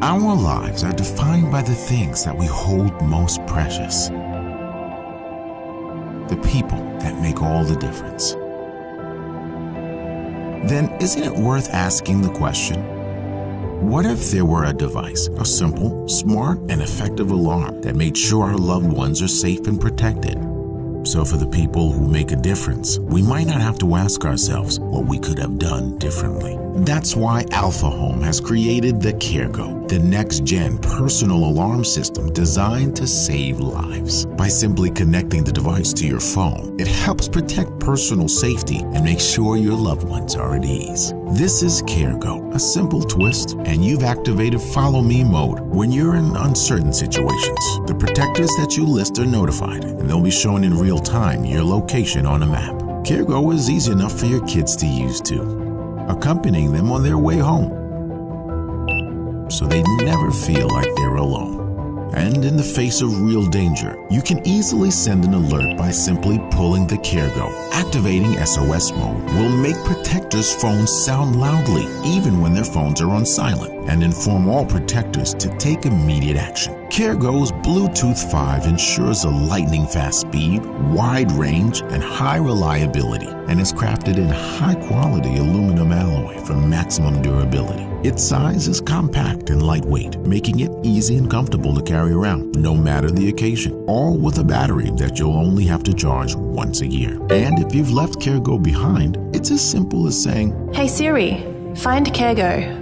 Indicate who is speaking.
Speaker 1: Our lives are defined by the things that we hold most precious. The people that make all the difference. Then isn't it worth asking the question, what if there were a device, a simple, smart, and effective alarm that made sure our loved ones are safe and protected? So for the people who make a difference, we might not have to ask ourselves what we could have done differently. That's why Alpha Home has created the Carego, the next-gen personal alarm system designed to save lives. By simply connecting the device to your phone, it helps protect personal safety and make sure your loved ones are at ease. This is Carego, a simple twist, and you've activated Follow Me mode when you're in uncertain situations. The protectors that you list are notified, and they'll be shown in real time your location on a map. Carego is easy enough for your kids to use too, accompanying them on their way home, so they never feel like they're alone. And in the face of real danger, you can easily send an alert by simply pulling the Carego. Activating SOS mode will make protectors' phones sound loudly, even when their phones are on silent, and inform all protectors to take immediate action. Carego's Bluetooth 5 ensures a lightning-fast speed, wide range, and high reliability, and is crafted in high-quality aluminum alloy for maximum durability. Its size is compact and lightweight, making it easy and comfortable to carry around, no matter the occasion, all with a battery that you'll only have to charge once a year. And if you've left Carego behind, it's as simple as saying,
Speaker 2: "Hey Siri, find Carego."